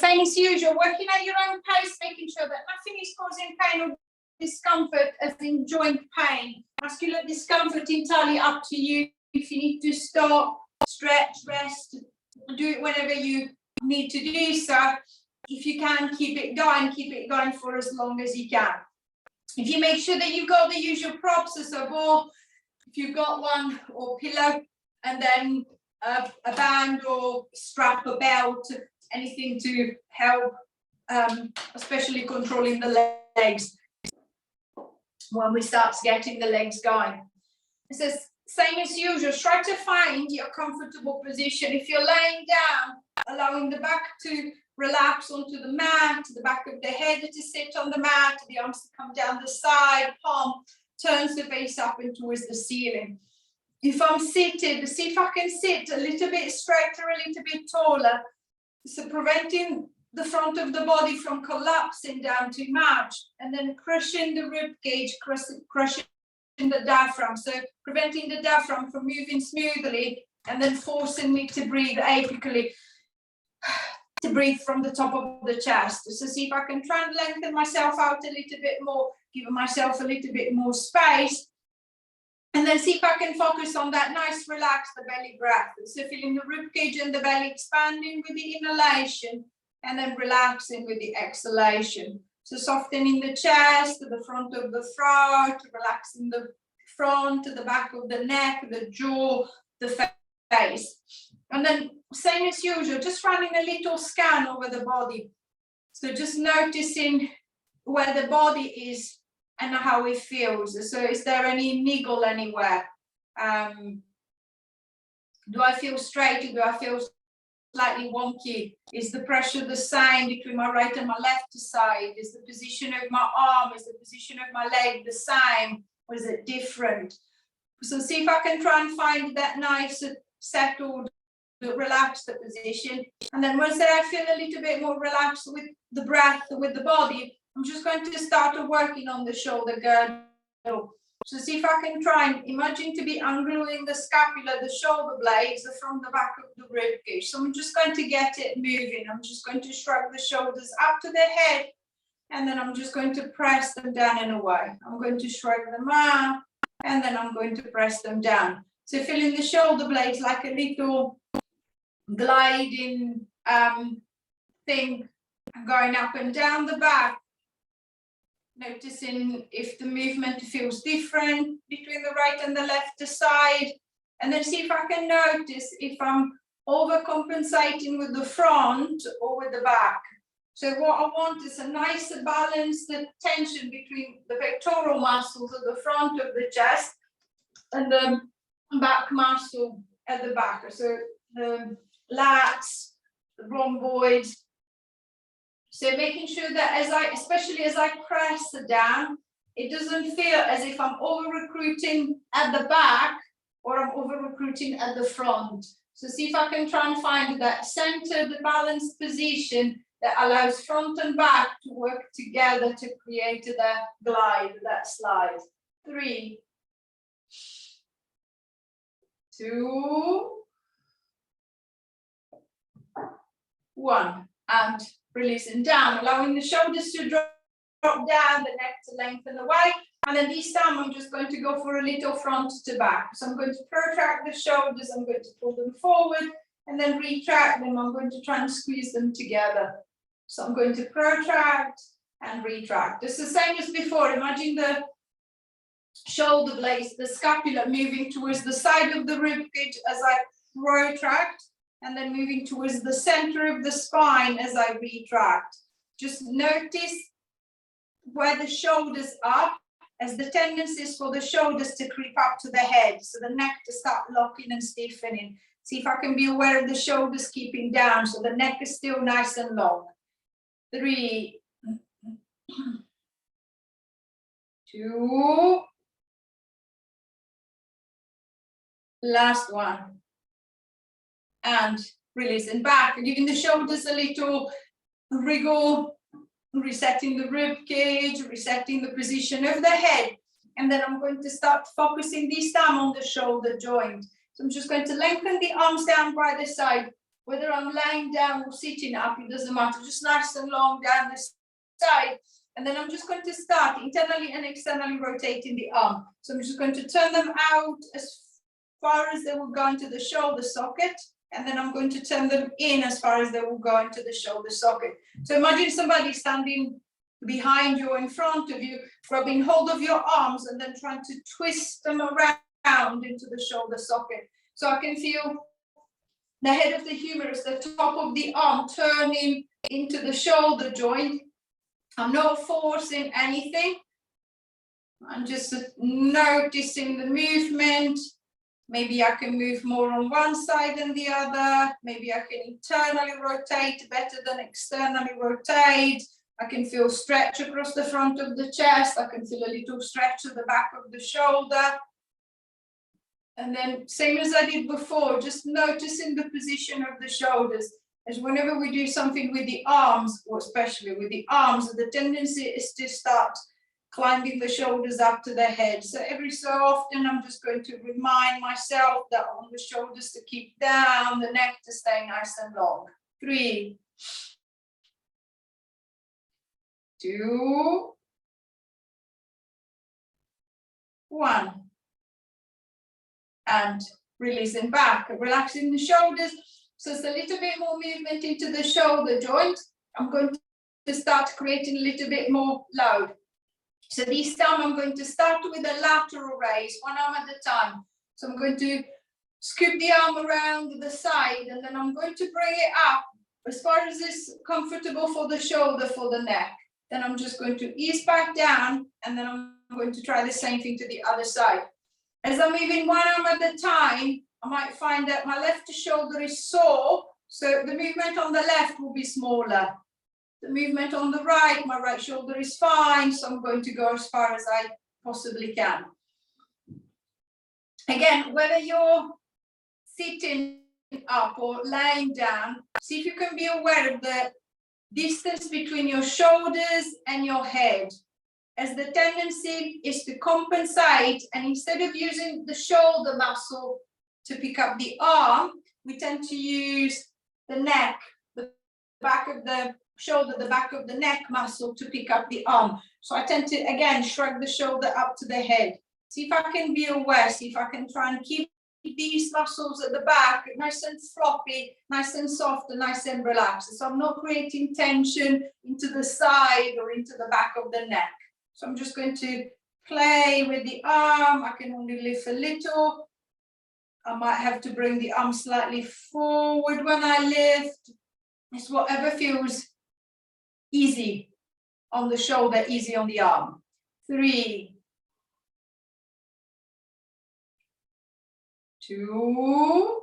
same as usual, working at your own pace, making sure that nothing is causing pain or discomfort, as in joint pain. Muscular discomfort entirely up to you. If you need to stop, stretch, rest, do it whenever you need to do so. If you can, keep it going for as long as you can. If you make sure that you've got the usual props, as a ball, if you've got one, or pillow, and then a band or strap, a belt, anything to help, especially controlling the legs when we start getting the legs going. It says, same as usual, try to find your comfortable position. If you're laying down, allowing the back to relax onto the mat, the back of the head to sit on the mat, the arms to come down the side, palm turns the face up and towards the ceiling. If I'm seated, see if I can sit a little bit straighter, a little bit taller, so preventing the front of the body from collapsing down too much, and then crushing the rib cage, crushing the diaphragm, so preventing the diaphragm from moving smoothly, and then forcing me to breathe apically, to breathe from the top of the chest. So see if I can try and lengthen myself out a little bit more, give myself a little bit more space, and then see if I can focus on that nice relaxed belly breath. So feeling the rib cage and the belly expanding with the inhalation, and then relaxing with the exhalation. So softening the chest, to the front of the throat, relaxing the front, to the back of the neck, the jaw, the face. And then same as usual, just running a little scan over the body. So just noticing where the body is and how it feels. So is there any niggle anywhere? Do I feel straight? Do I feel slightly wonky? Is the pressure the same between my right and my left side? Is the position of my arm, is the position of my leg the same, or is it different? So see if I can try and find that nice, settled, relaxed position. And then once that I feel a little bit more relaxed with the breath, with the body, I'm just going to start working on the shoulder girdle. So see if I can try and imagine to be ungluing the scapula, the shoulder blades from the back of the rib cage. So I'm just going to get it moving. I'm just going to shrug the shoulders up to the head, and then I'm just going to press them down and away. I'm going to shrug them up, and then I'm going to press them down. So feeling the shoulder blades like a little gliding thing going up and down the back. Noticing if the movement feels different between the right and the left side, and then see if I can notice if I'm overcompensating with the front or with the back. So what I want is a nice balanced tension between the pectoral muscles at the front of the chest and the back muscle at the back. So the lats, the rhomboids. So making sure that especially as I press down, it doesn't feel as if I'm over-recruiting at the back or I'm over-recruiting at the front. So see if I can try and find that centered, balanced position that allows front and back to work together to create that glide, that slide. 3, 2, 1, and releasing down, allowing the shoulders to drop down, the neck to lengthen away. And then this time I'm just going to go for a little front to back. So I'm going to protract the shoulders, I'm going to pull them forward, and then retract them. I'm going to try and squeeze them together. So I'm going to protract and retract. It's the same as before. Imagine the shoulder blades, the scapula moving towards the side of the rib cage as I protract, and then moving towards the center of the spine as I retract. Just notice where the shoulders are, as the tendency is for the shoulders to creep up to the head, so the neck to start locking and stiffening. See if I can be aware of the shoulders keeping down, so the neck is still nice and long. 3, 2, last one. And releasing back, giving the shoulders a little wriggle, resetting the rib cage, resetting the position of the head. And then I'm going to start focusing this time on the shoulder joint. So I'm just going to lengthen the arms down by the side, whether I'm lying down or sitting up, it doesn't matter, just nice and long down the side. And then I'm just going to start internally and externally rotating the arm. So I'm just going to turn them out as far as they will go into the shoulder socket. And then I'm going to turn them in as far as they will go into the shoulder socket. So imagine somebody standing behind you or in front of you, grabbing hold of your arms and then trying to twist them around into the shoulder socket. So I can feel the head of the humerus, the top of the arm turning into the shoulder joint. I'm not forcing anything. I'm just noticing the movement. Maybe I can move more on one side than the other. Maybe I can internally rotate better than externally rotate. I can feel stretch across the front of the chest. I can feel a little stretch at the back of the shoulder. And then same as I did before, just noticing the position of the shoulders. As whenever we do something with the arms, or especially with the arms, the tendency is to start climbing the shoulders up to the head. So every so often, I'm just going to remind myself that I want the shoulders to keep down, the neck to stay nice and long. 3, 2, 1. And releasing back, relaxing the shoulders. So it's a little bit more movement into the shoulder joint. I'm going to start creating a little bit more load. So this time I'm going to start with a lateral raise, one arm at a time. So I'm going to scoop the arm around the side and then I'm going to bring it up as far as it's comfortable for the shoulder, for the neck. Then I'm just going to ease back down and then I'm going to try the same thing to the other side. As I'm moving one arm at a time, I might find that my left shoulder is sore, so the movement on the left will be smaller. The movement on the right, my right shoulder is fine, so I'm going to go as far as I possibly can. Again, whether you're sitting up or lying down, see if you can be aware of the distance between your shoulders and your head, as the tendency is to compensate, and instead of using the shoulder muscle to pick up the arm, we tend to use the neck, the back of the shoulder, the back of the neck muscle to pick up the arm. So I tend to, again, shrug the shoulder up to the head. See if I can be aware, see if I can try and keep these muscles at the back nice and floppy, nice and soft and nice and relaxed. So I'm not creating tension into the side or into the back of the neck. So I'm just going to play with the arm. I can only lift a little. I might have to bring the arm slightly forward when I lift. It's whatever feels easy on the shoulder, easy on the arm. 3, 2,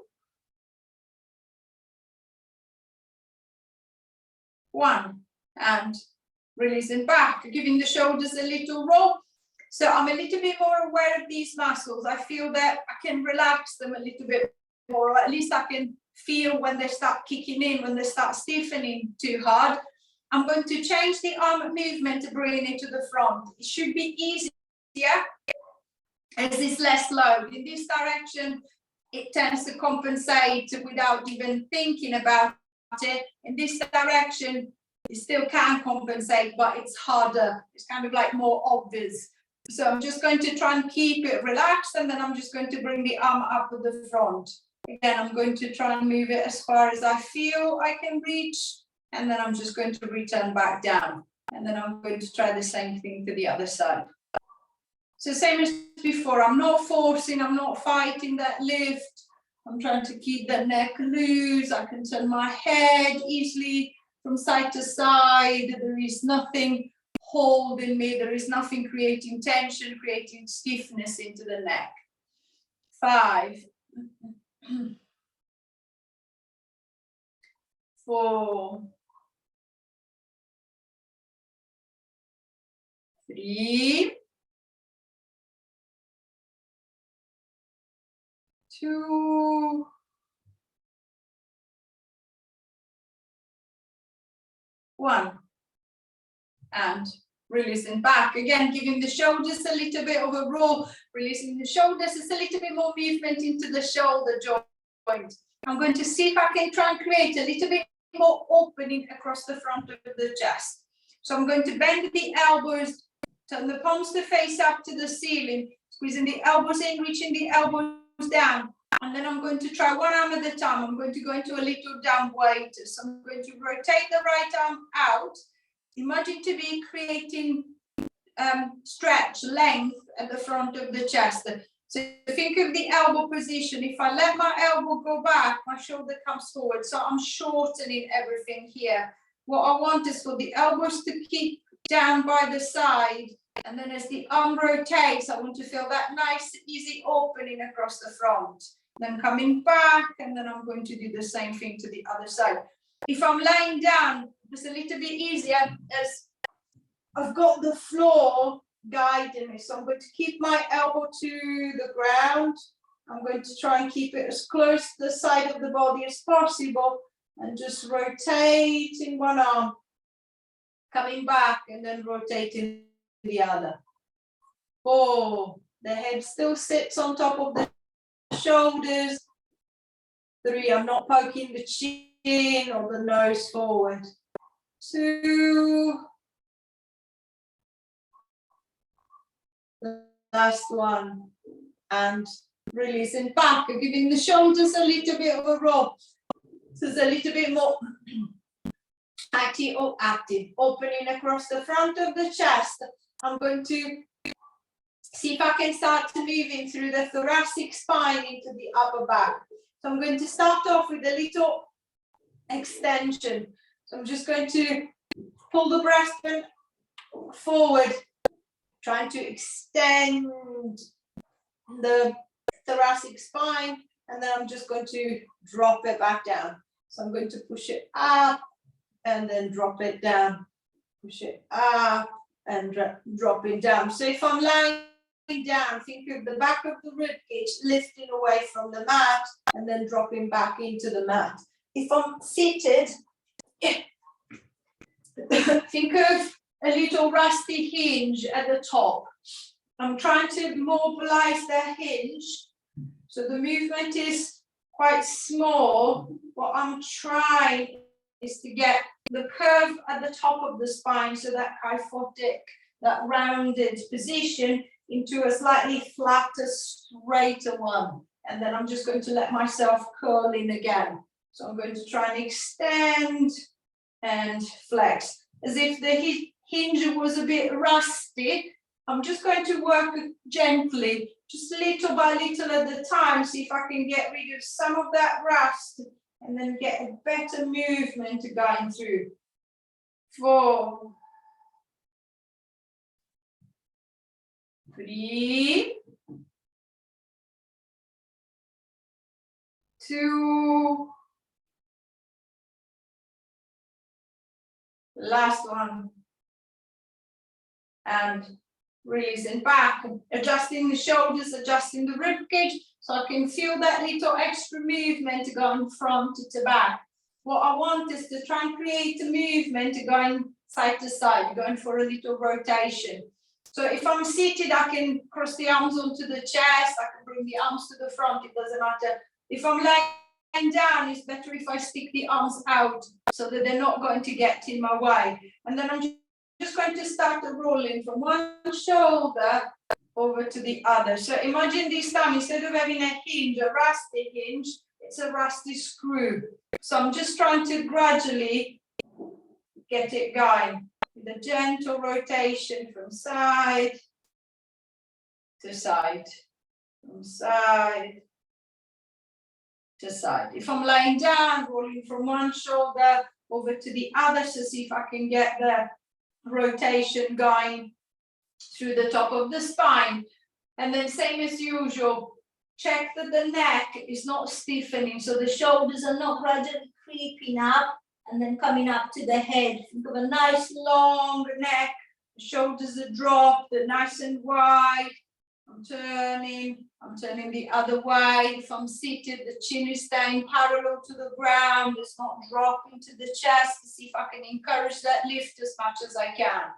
1. And releasing back, giving the shoulders a little roll. So I'm a little bit more aware of these muscles. I feel that I can relax them a little bit more, or at least I can feel when they start kicking in, when they start stiffening too hard. I'm going to change the arm movement to bring it to the front. It should be easier as it's less load. In this direction, it tends to compensate without even thinking about it. In this direction, it still can compensate, but it's harder. It's kind of like more obvious. So I'm just going to try and keep it relaxed, and then I'm just going to bring the arm up to the front. Again, I'm going to try and move it as far as I feel I can reach, and then I'm just going to return back down. And then I'm going to try the same thing to the other side. So same as before, I'm not forcing, I'm not fighting that lift. I'm trying to keep the neck loose. I can turn my head easily from side to side. There is nothing holding me. There is nothing creating tension, creating stiffness into the neck. 5, 4, 3, 2, 1. And releasing back. Again, giving the shoulders a little bit of a roll. Releasing the shoulders. It's a little bit more movement into the shoulder joint. I'm going to see if I can try and create a little bit more opening across the front of the chest. So I'm going to bend the elbows, turn the palms to face up to the ceiling, squeezing the elbows in, reaching the elbows down. And then I'm going to try one arm at a time. I'm going to go into a little down weight. So I'm going to rotate the right arm out. Imagine to be creating stretch, length at the front of the chest. So think of the elbow position. If I let my elbow go back, my shoulder comes forward. So I'm shortening everything here. What I want is for the elbows to keep down by the side. And then as the arm rotates, I want to feel that nice, easy opening across the front. Then coming back, and then I'm going to do the same thing to the other side. If I'm laying down, it's a little bit easier as I've got the floor guiding me. So I'm going to keep my elbow to the ground. I'm going to try and keep it as close to the side of the body as possible and just rotating one arm, coming back and then rotating the other. 4, the head still sits on top of the shoulders. 3, I'm not poking the chin or the nose forward. 2, the last one, and releasing back and giving the shoulders a little bit of a roll. So it's a little bit more active, opening across the front of the chest. I'm going to see if I can start to moving through the thoracic spine into the upper back. So I'm going to start off with a little extension. So I'm just going to pull the breastbone forward, trying to extend the thoracic spine, and then I'm just going to drop it back down. So I'm going to push it up and then drop it down, push it up and drop it down. So if I'm lying down, think of the back of the rib cage lifting away from the mat and then dropping back into the mat. If I'm seated, think of a little rusty hinge at the top. I'm trying to mobilize the hinge, so the movement is quite small. What I'm trying is to get the curve at the top of the spine, so that kyphotic, that rounded position, into a slightly flatter, straighter one. And then I'm just going to let myself curl in again. So I'm going to try and extend and flex. As if the hinge was a bit rusty, I'm just going to work gently, just little by little at a time, see if I can get rid of some of that rust and then get a better movement going through. 4, 3, 2, last one, and releasing back, adjusting the shoulders, adjusting the rib cage, so I can feel that little extra movement going front to back. What I want is to try and create a movement going side to side, going for a little rotation. So if I'm seated, I can cross the arms onto the chest, I can bring the arms to the front, it doesn't matter. If I'm laying down, it's better if I stick the arms out so that they're not going to get in my way. And then I'm just going to start rolling from one shoulder over to the other. So imagine this time, instead of having a hinge, a rusty hinge, it's a rusty screw. So I'm just trying to gradually get it going with a gentle rotation from side to side, from side to side. If I'm laying down, rolling from one shoulder over to the other, to see if I can get the rotation going through the top of the spine. And then same as usual, check that the neck is not stiffening, so the shoulders are not gradually creeping up and then coming up to the head. Think of a nice long neck, the shoulders are dropped, they're nice and wide. I'm turning the other way. If I'm seated, the chin is staying parallel to the ground, it's not dropping to the chest, to see if I can encourage that lift as much as I can.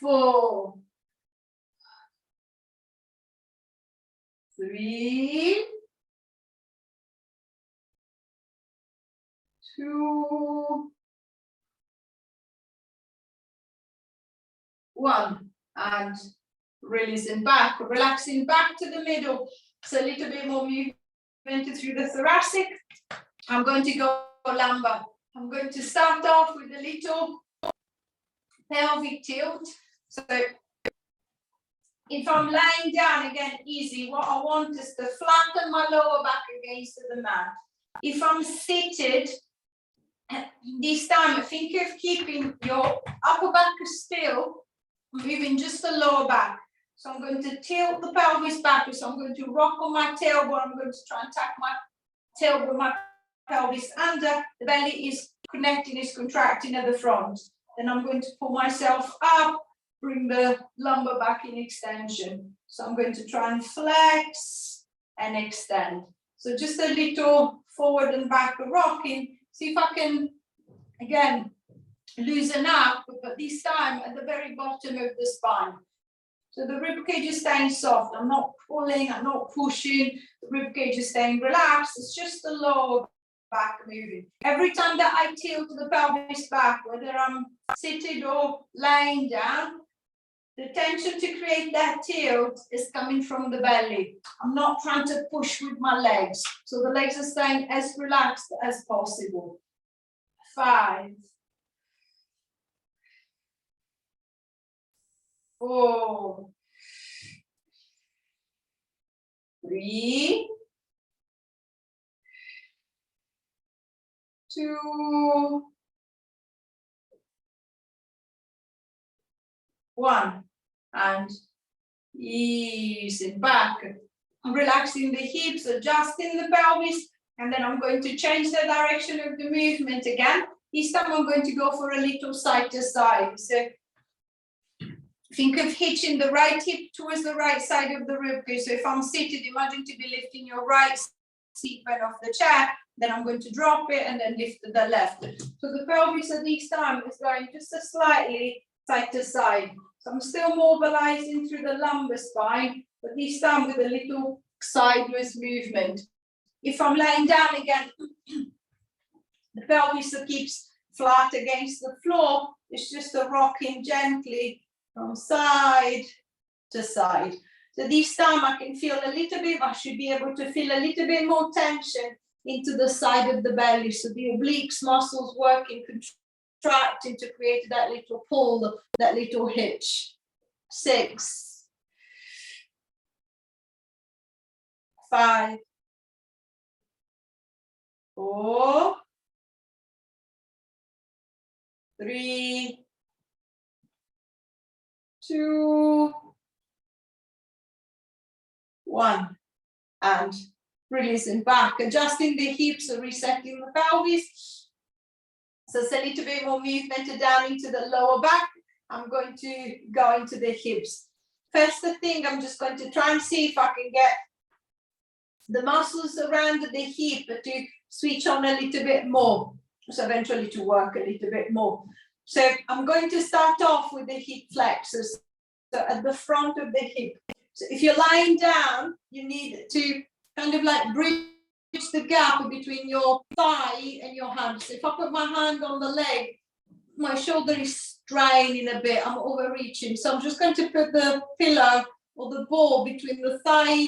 4, 3, 2, 1, and releasing back, relaxing back to the middle. So a little bit more movement through the thoracic. I'm going to go lumbar. I'm going to start off with a little pelvic tilt. So if I'm lying down, again, easy. What I want is to flatten my lower back against the mat. If I'm seated, this time think of keeping your upper back still, moving just the lower back. So I'm going to tilt the pelvis back. So I'm going to rock on my tailbone. I'm going to try and tuck my tailbone, my pelvis under. The belly is connecting, is contracting at the front. Then I'm going to pull myself up, bring the lumbar back in extension. So I'm going to try and flex and extend. So just a little forward and back rocking. See if I can, again, loosen up, but this time at the very bottom of the spine. So the ribcage is staying soft. I'm not pulling, I'm not pushing. The ribcage is staying relaxed. It's just the lower back moving. Every time that I tilt the pelvis back, whether I'm seated or lying down, the tension to create that tilt is coming from the belly. I'm not trying to push with my legs. So the legs are staying as relaxed as possible. 5, 4, 3, 2, 1, and easing back. I'm relaxing the hips, adjusting the pelvis, and then I'm going to change the direction of the movement again. This time I'm going to go for a little side to side. So think of hitching the right hip towards the right side of the ribcage. So if I'm seated, imagine to be lifting your right seat bone off the chair. Then I'm going to drop it and then lift the left. So the pelvis at this time is going just a slightly side to side. So I'm still mobilizing through the lumbar spine, but this time with a little sideways movement. If I'm lying down again, the pelvis keeps flat against the floor. It's just a rocking gently from side to side. So this time I can feel a little bit, I should be able to feel a little bit more tension into the side of the belly. So the obliques muscles working, contracting to create that little pull, that little hitch. 6, 5, 4, 3, 2, 1, and releasing back, adjusting the hips, resetting the pelvis. So it's a little bit more movement down into the lower back. I'm going to go into the hips. First thing, I'm just going to try and see if I can get the muscles around the hip to switch on a little bit more. So eventually to work a little bit more. So I'm going to start off with the hip flexors. So at the front of the hip. So if you're lying down, you need to kind of like bridge the gap between your thigh and your hand. So if I put my hand on the leg, my shoulder is straining a bit, I'm overreaching. So I'm just going to put the pillow or the ball between the thigh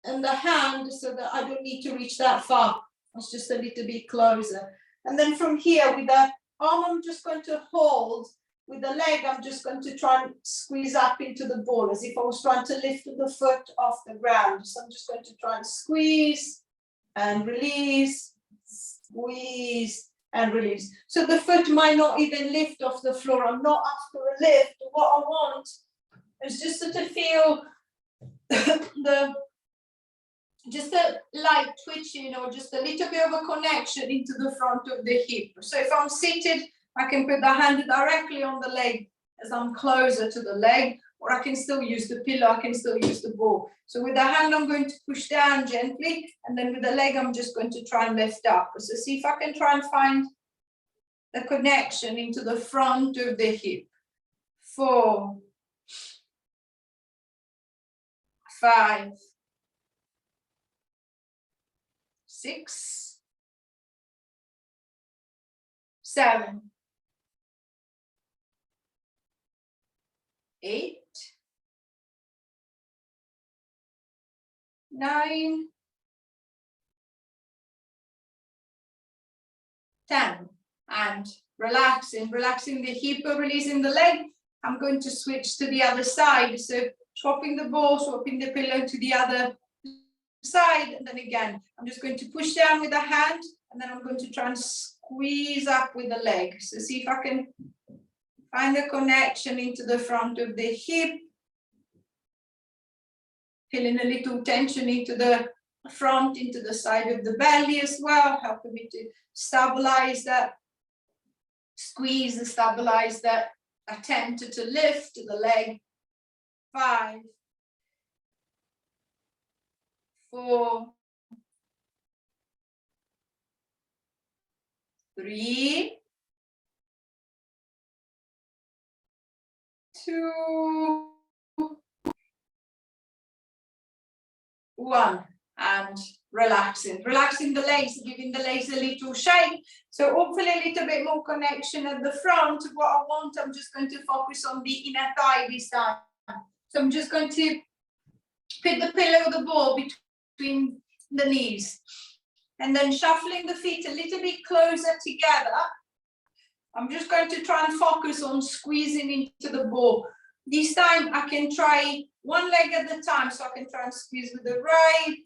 and the hand so that I don't need to reach that far. It's just a little bit closer. And then from here with the arm, I'm just going to hold. With the leg, I'm just going to try and squeeze up into the ball as if I was trying to lift the foot off the ground. So I'm just going to try and squeeze and release, squeeze and release. So the foot might not even lift off the floor. I'm not after a lift. What I want is just to feel just a light twitching or just a little bit of a connection into the front of the hip. So if I'm seated, I can put the hand directly on the leg as I'm closer to the leg, or I can still use the pillow, I can still use the ball. So with the hand, I'm going to push down gently, and then with the leg, I'm just going to try and lift up. So see if I can try and find a connection into the front of the hip. 4, 5, 6, 7, 8, 9, 10, and relaxing the hip, releasing the leg. I'm going to switch to the other side. So swapping the ball, swapping the pillow to the other side. And then again, I'm just going to push down with the hand, and then I'm going to try and squeeze up with the leg. So see if I can find the connection into the front of the hip. Feeling a little tension into the front, into the side of the belly as well, helping me to stabilize that, squeeze and stabilize that attempt to lift the leg. 5, 4, 3, 2, 1, and relaxing the legs, giving the legs a little shake. So hopefully a little bit more connection at the front. What I want, I'm just going to focus on the inner thigh this time. So I'm just going to put the pillow or the ball between the knees, and then shuffling the feet a little bit closer together. I'm just going to try and focus on squeezing into the ball. This time I can try one leg at a time, so I can try and squeeze with the right,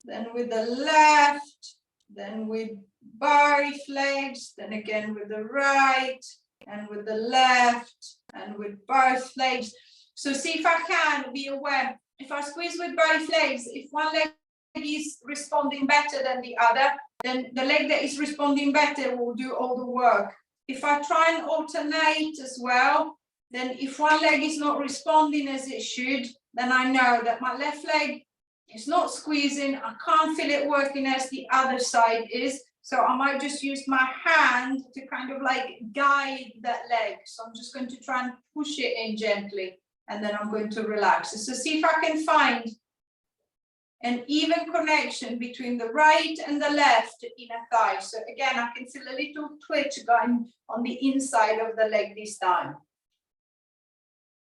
then with the left, then with both legs, then again with the right, and with the left, and with both legs. So see if I can be aware. If I squeeze with both legs, if one leg is responding better than the other, then the leg that is responding better will do all the work. If I try and alternate as well, then if one leg is not responding as it should, then I know that my left leg is not squeezing. I can't feel it working as the other side is. So I might just use my hand to kind of like guide that leg. So I'm just going to try and push it in gently, and then I'm going to relax. So see if I can find an even connection between the right and the left inner thigh. So again, I can feel a little twitch going on the inside of the leg this time.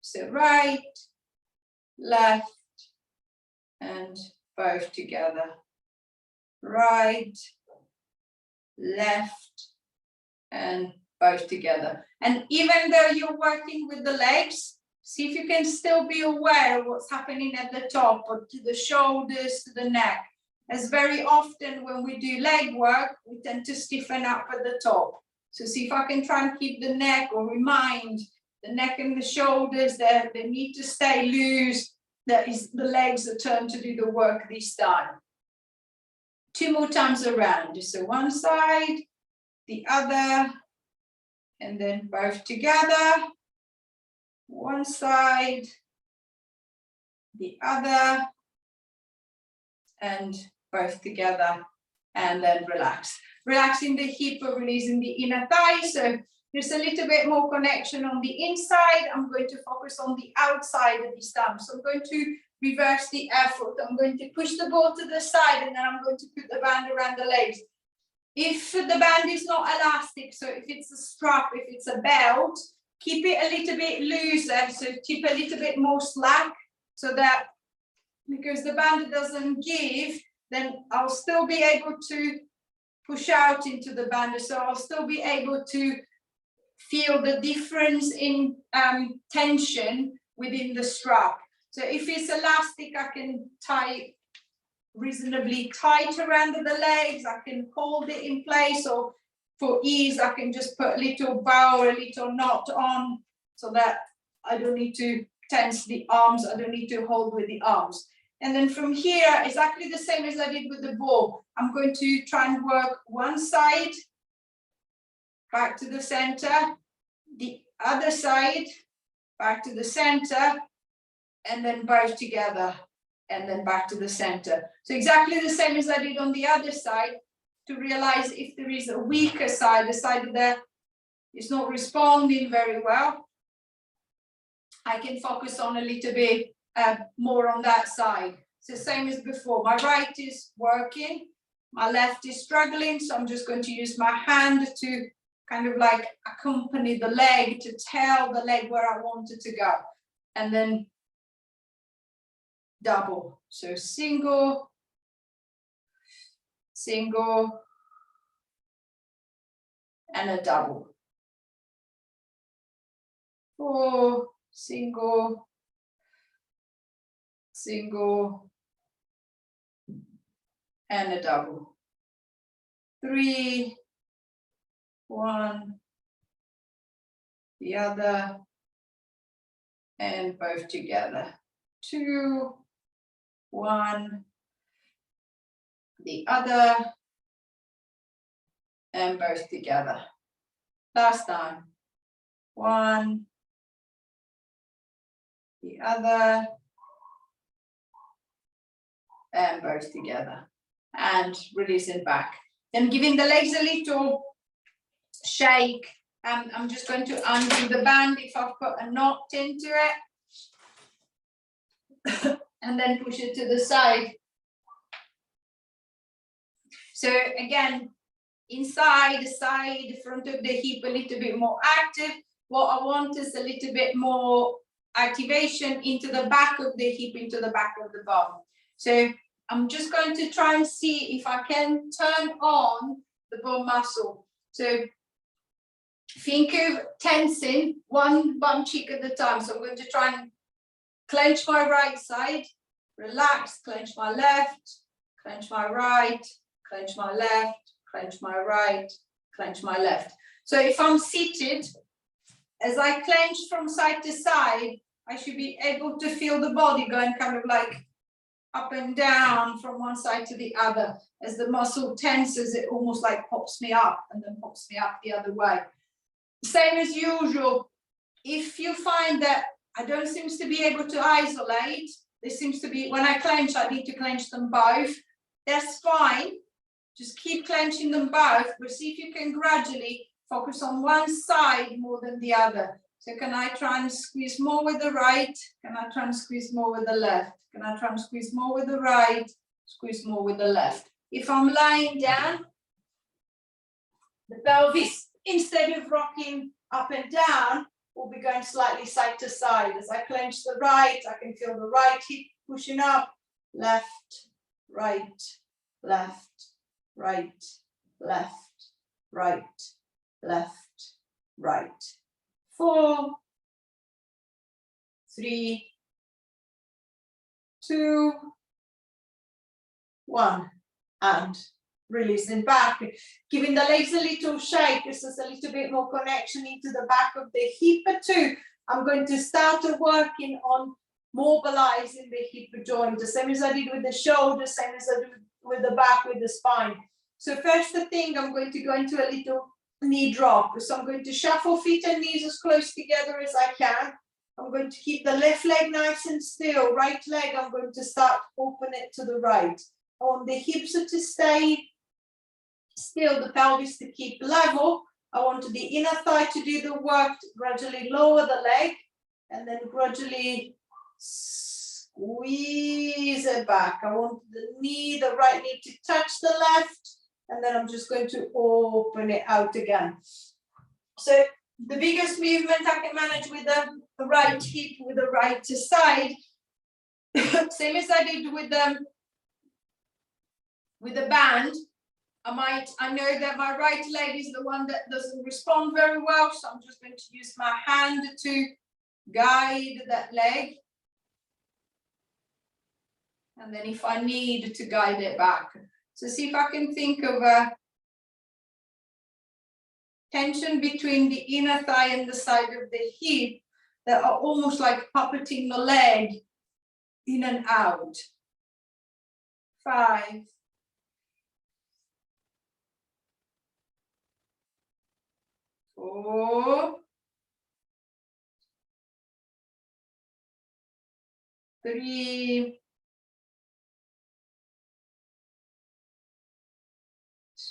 So right, left, and both together. Right, left, and both together. And even though you're working with the legs, see if you can still be aware of what's happening at the top, or to the shoulders, to the neck. As very often when we do leg work, we tend to stiffen up at the top. So see if I can try and keep the neck, or remind the neck and the shoulders that they need to stay loose. That is the legs are turned to do the work this time. 2 more times around. So one side, the other, and then both together. One side, the other, and both together, and then relax. Relaxing the hip, releasing the inner thigh. So there's a little bit more connection on the inside. I'm going to focus on the outside of this time. So I'm going to reverse the effort. I'm going to push the ball to the side, and then I'm going to put the band around the legs. If the band is not elastic, so if it's a strap, if it's a belt, keep it a little bit looser, so keep a little bit more slack, so that because the band doesn't give, then I'll still be able to push out into the band. So I'll still be able to feel the difference in tension within the strap. So if it's elastic, I can tie reasonably tight around the legs. I can hold it in place, or for ease, I can just put a little bow or a little knot on, so that I don't need to tense the arms. I don't need to hold with the arms. And then from here, exactly the same as I did with the ball. I'm going to try and work one side back to the center, the other side back to the center, and then both together, and then back to the center. So exactly the same as I did on the other side, to realize if there is a weaker side, a side that is not responding very well, I can focus on a little bit more on that side. So same as before, my right is working, my left is struggling, so I'm just going to use my hand to kind of like accompany the leg to tell the leg where I want it to go. And then double. So single, single, and a double. 4, single, single, and a double. 3, 1, the other, and both together. 2, 1, the other, and both together. Last time. 1, the other, and both together. And releasing back. Then giving the legs a little shake. I'm just going to undo the band if I've put a knot into it. And then push it to the side. So again, inside, the side, front of the hip a little bit more active. What I want is a little bit more activation into the back of the hip, into the back of the bum. So I'm just going to try and see if I can turn on the bum muscle. So think of tensing one bum cheek at a time. So I'm going to try and clench my right side, relax, clench my left, clench my right, clench my left, clench my right, clench my left. So if I'm seated, as I clench from side to side, I should be able to feel the body going kind of like up and down from one side to the other. As the muscle tenses, it almost like pops me up and then pops me up the other way. Same as usual. If you find that I don't seem to be able to isolate, there seems to be, when I clench, I need to clench them both. That's fine. Just keep clenching them both, but see if you can gradually focus on one side more than the other. So can I try and squeeze more with the right? Can I try and squeeze more with the left? Can I try and squeeze more with the right? Squeeze more with the left. If I'm lying down, the pelvis, instead of rocking up and down, will be going slightly side to side. As I clench the right, I can feel the right hip pushing up, left, right, left, right, left, right, left, right. 4, 3, 2, 1, and releasing back, giving the legs a little shake. This is a little bit more connection into the back of the hip too. I'm going to start working on mobilizing the hip joint, the same as I did with the shoulder, same as I do with the back, with the spine. So first thing, I'm going to go into a little knee drop. So I'm going to shuffle feet and knees as close together as I can. I'm going to keep the left leg nice and still. Right leg, I'm going to start open it to the right. I want the hips to stay still, the pelvis to keep level. I want the inner thigh to do the work, to gradually lower the leg, and then gradually squeeze it back. I want the right knee to touch the left, and then I'm just going to open it out again. So the biggest movement I can manage with the right hip, with the right side, same as I did with the band. I know that my right leg is the one that doesn't respond very well, so I'm just going to use my hand to guide that leg. And then if I need to guide it back. So see if I can think of a tension between the inner thigh and the side of the hip that are almost like puppeting the leg in and out. 5, 4, 3,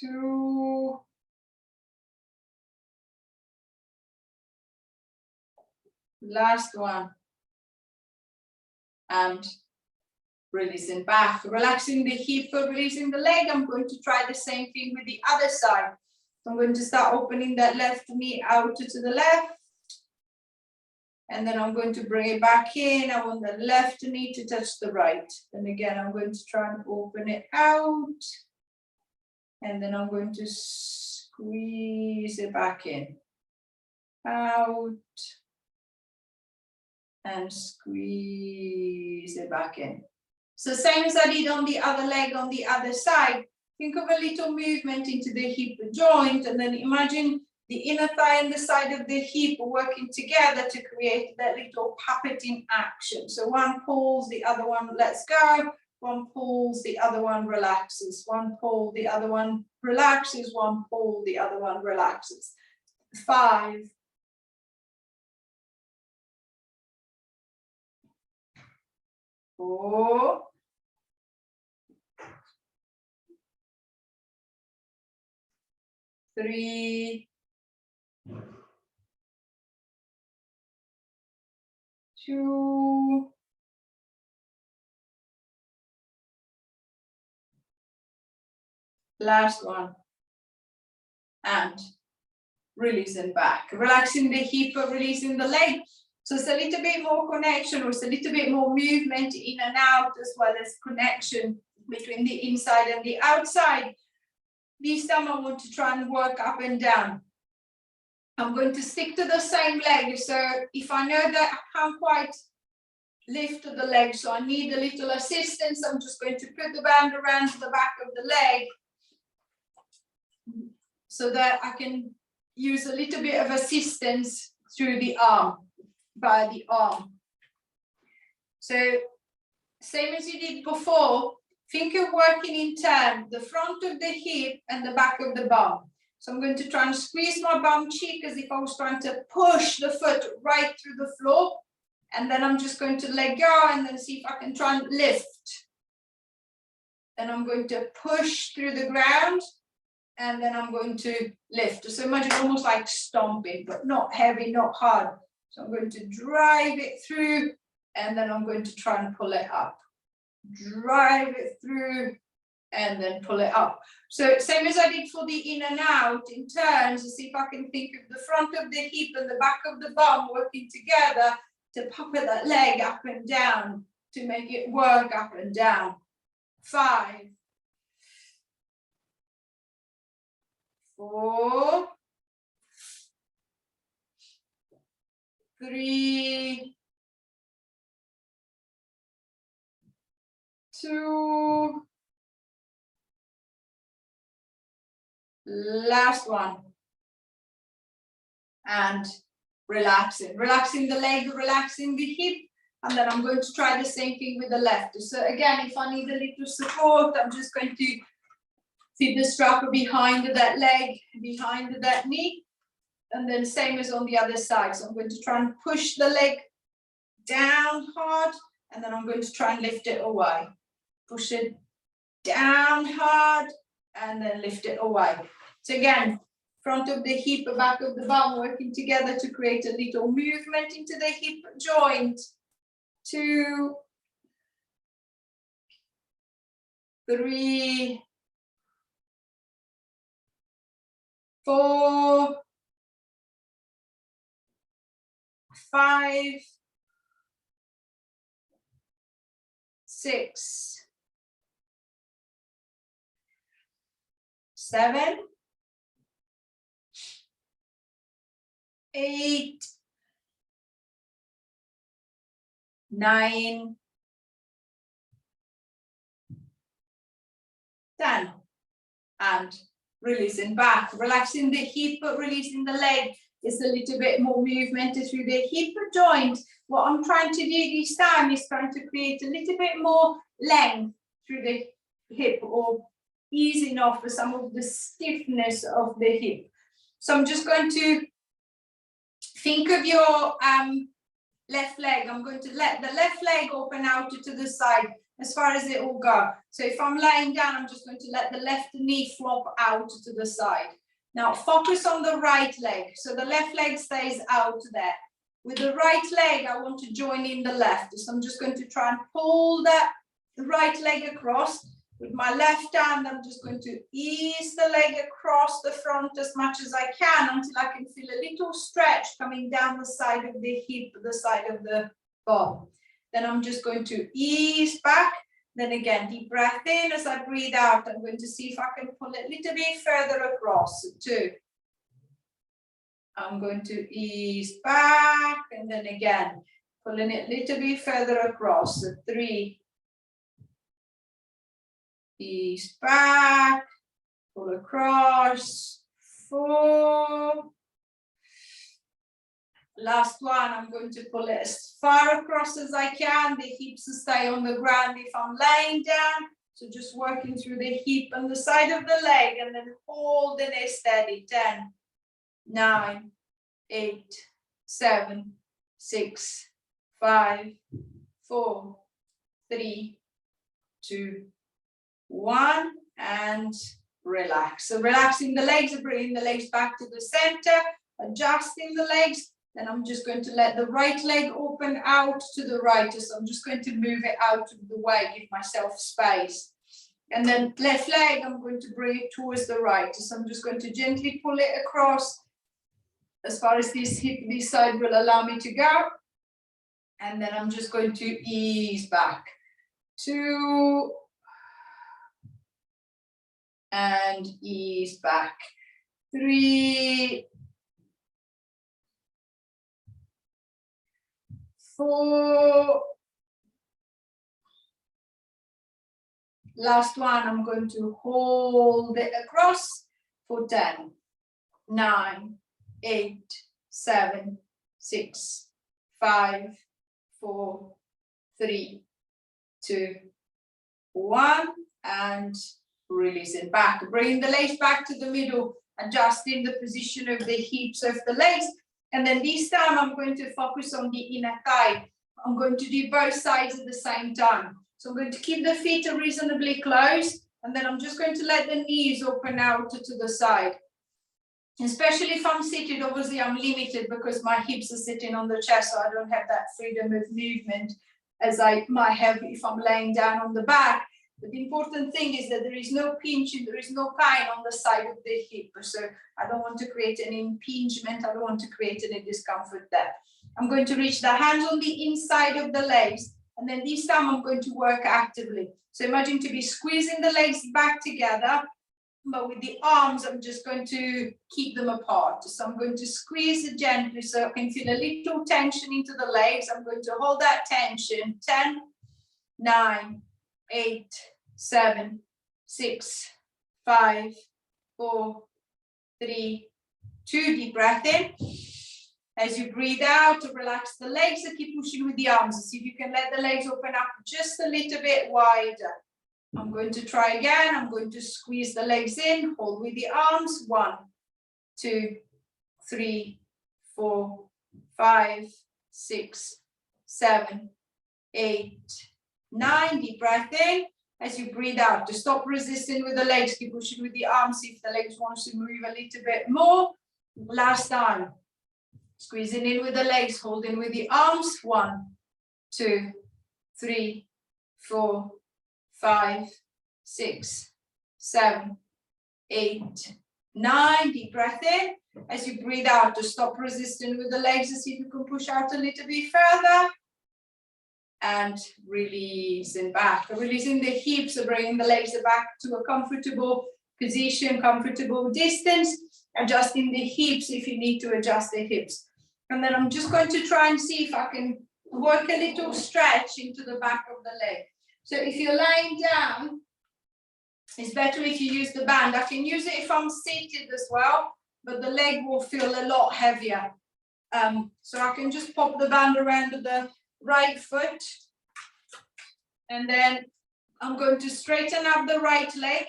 2, last one, and releasing back, relaxing the hip, releasing the leg. I'm going to try the same thing with the other side. So I'm going to start opening that left knee out to the left. And then I'm going to bring it back in. I want the left knee to touch the right. And again, I'm going to try and open it out. And then I'm going to squeeze it back in. Out. And squeeze it back in. So same as I did on the other leg on the other side. Think of a little movement into the hip joint, and then imagine the inner thigh and the side of the hip working together to create that little puppeting action. So one pulls, the other one lets go. One pulls, the other one relaxes. One pull, the other one relaxes. One pull, the other one relaxes. 5. 4. 3. 2. Last one. And releasing back. Relaxing the hip, releasing the leg. So it's a little bit more connection, or it's a little bit more movement in and out, as well as connection between the inside and the outside. This time I want to try and work up and down. I'm going to stick to the same leg. So if I know that I can't quite lift the leg, so I need a little assistance, I'm just going to put the band around the back of the leg so that I can use a little bit of assistance through the arm, by the arm. So same as you did before, think of working in turn, the front of the hip and the back of the bum. So I'm going to try and squeeze my bum cheek as if I was trying to push the foot right through the floor. And then I'm just going to let go and then see if I can try and lift. Then I'm going to push through the ground and then I'm going to lift. So imagine almost like stomping, but not heavy, not hard. So I'm going to drive it through and then I'm going to try and pull it up. Drive it through and then pull it up. So same as I did for the in and out in turns, to see if I can think of the front of the hip and the back of the bum working together to puppet that leg up and down, to make it work up and down. 5. 4. 3. 2. Last one. And relaxing the leg, relaxing the hip. And then I'm going to try the same thing with the left. So again, if I need a little support, I'm just going to fit the strap behind that leg, behind that knee. And then same as on the other side. So I'm going to try and push the leg down hard. And then I'm going to try and lift it away. Push it down hard and then lift it away. So again, front of the hip, back of the bum working together to create a little movement into the hip joint. 2, 3, 4, 5, 6, 7, 8, 9, 10. And releasing back, relaxing the hip, releasing the leg. It's a little bit more movement through the hip joint. What I'm trying to do this time is trying to create a little bit more length through the hip, or easing off some of the stiffness of the hip. So I'm just going to think of your left leg. I'm going to let the left leg open out to the side as far as it will go. So if I'm laying down, I'm just going to let the left knee flop out to the side. Now focus on the right leg. So the left leg stays out there. With the right leg, I want to join in the left. So I'm just going to try and pull that right leg across. With my left hand, I'm just going to ease the leg across the front as much as I can until I can feel a little stretch coming down the side of the hip, the side of the bum. Then I'm just going to ease back. Then again, deep breath in. As I breathe out, I'm going to see if I can pull it a little bit further across. 2. I'm going to ease back, and then again, pulling it a little bit further across. 3. Ease back, pull across. 4. Last one, I'm going to pull it as far across as I can. The hips stay on the ground if I'm laying down. So just working through the hip and the side of the leg, and then holding it steady. 10, 9, 8, 7, 6, 5, 4, 3, 2, 1, and relax. So relaxing the legs, bringing the legs back to the center, adjusting the legs. Then I'm just going to let the right leg open out to the right. So I'm just going to move it out of the way, give myself space. And then left leg, I'm going to bring it towards the right. So I'm just going to gently pull it across as far as this hip, this side will allow me to go. And then I'm just going to ease back. 2. And ease back. 3. 4. Last one, I'm going to hold it across for 10, 9, 8, 7, 6, 5, 4, 3, 2, 1, and release it back. Bring the legs back to the middle, adjusting the position of the hips of the legs. And then this time I'm going to focus on the inner thigh. I'm going to do both sides at the same time. So I'm going to keep the feet reasonably close, and then I'm just going to let the knees open out to the side. Especially if I'm seated, obviously I'm limited because my hips are sitting on the chest, so I don't have that freedom of movement as I might have if I'm laying down on the back. But the important thing is that there is no pinching, there is no pain on the side of the hip. So I don't want to create any impingement, I don't want to create any discomfort there. I'm going to reach the hands on the inside of the legs, and then this time I'm going to work actively. So imagine to be squeezing the legs back together, but with the arms, I'm just going to keep them apart. So I'm going to squeeze it gently so I can feel a little tension into the legs. I'm going to hold that tension. 10, 9, 8, 7, 6, 5, 4, 3, 2. Deep breath in. As you breathe out, to relax the legs and keep pushing with the arms. See if you can let the legs open up just a little bit wider. I'm going to try again. I'm going to squeeze the legs in, hold with the arms. 1, 2, 3, 4, 5, 6, 7, 8, 9. Deep breath in. As you breathe out, to stop resisting with the legs, keep pushing with the arms. See if the legs want to move a little bit more. Last time. Squeezing in with the legs, holding with the arms. 1, 2, 3, 4, 5, 6, 7, 8, 9. Deep breath in. As you breathe out, to stop resisting with the legs and see if you can push out a little bit further. And releasing back. Releasing the hips, so bringing the legs back to a comfortable position, comfortable distance. Adjusting the hips if you need to adjust the hips. And then I'm just going to try and see if I can work a little stretch into the back of the leg. So if you're lying down, it's better if you use the band. I can use it if I'm seated as well, but the leg will feel a lot heavier. So I can just pop the band around the right foot. And then I'm going to straighten up the right leg.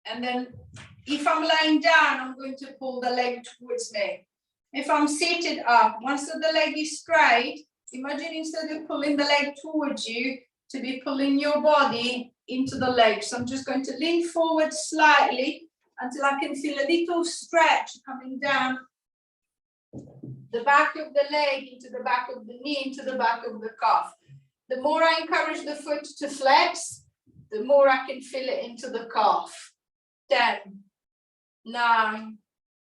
And then if I'm lying down, I'm going to pull the leg towards me. If I'm seated up, once the leg is straight, imagine instead of pulling the leg towards you, to be pulling your body into the leg. So I'm just going to lean forward slightly until I can feel a little stretch coming down the back of the leg, into the back of the knee, into the back of the calf. The more I encourage the foot to flex, the more I can feel it into the calf. 10, 9,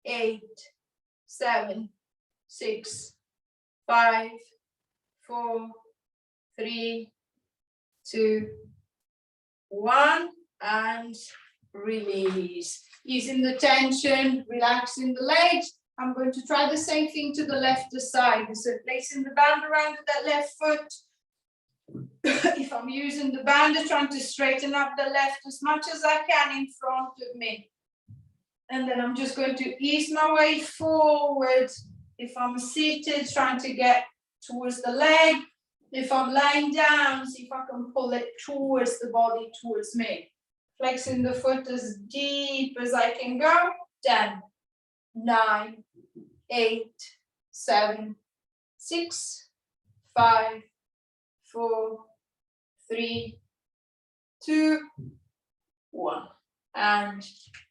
8, 7, 6, 5, 4, 3, 2, 1, and release. Easing the tension, relaxing the legs. I'm going to try the same thing to the left side. So placing the band around that left foot. If I'm using the band, I'm trying to straighten up the left as much as I can in front of me. And then I'm just going to ease my way forward. If I'm seated, trying to get towards the leg. If I'm lying down, see if I can pull it towards the body, towards me. Flexing the foot as deep as I can go. 10, 9, 8, 7, 6, 5, 4, 3, 2, 1. And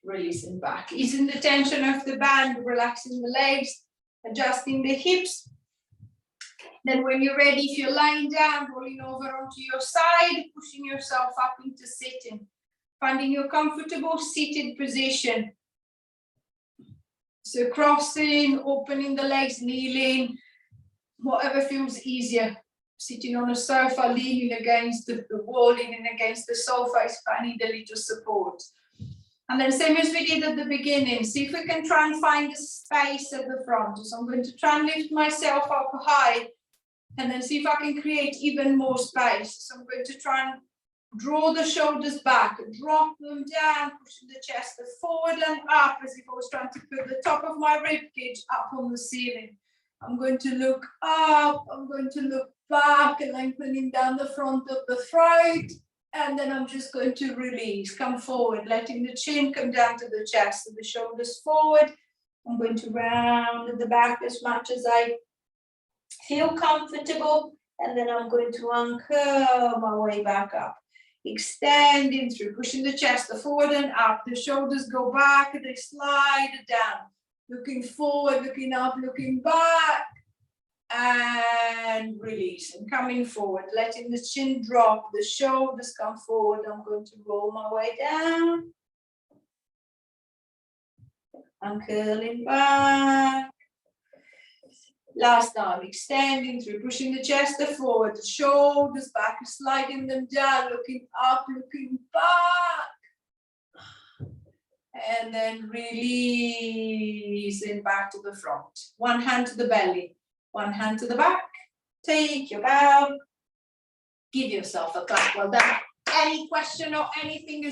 releasing back. Easing the tension of the band, relaxing the legs, adjusting the hips. Then when you're ready, if you're lying down, rolling over onto your side, pushing yourself up into sitting. Finding your comfortable seated position. So crossing, opening the legs, kneeling, whatever feels easier. Sitting on a sofa, leaning against the wall, leaning against the sofa if I need a little support. And then same as we did at the beginning, see if we can try and find a space at the front. So I'm going to try and lift myself up high and then see if I can create even more space. So I'm going to try and draw the shoulders back, drop them down, pushing the chest forward and up as if I was trying to put the top of my rib cage up on the ceiling. I'm going to look up, I'm going to look back, lengthening down the front of the throat. And then I'm just going to release, come forward, letting the chin come down to the chest, so the shoulders forward. I'm going to round at the back as much as I feel comfortable. And then I'm going to uncurl my way back up. Extending through, pushing the chest forward and up. The shoulders go back, they slide down. Looking forward, looking up, looking back. And release and coming forward, letting the chin drop, the shoulders come forward. I'm going to roll my way down. I'm curling back. Last time, extending through, pushing the chest forward, the shoulders back, sliding them down, looking up, looking back. And then releasing back to the front. One hand to the belly. One hand to the back, take your bow, give yourself a clap. Well done. Any question or anything is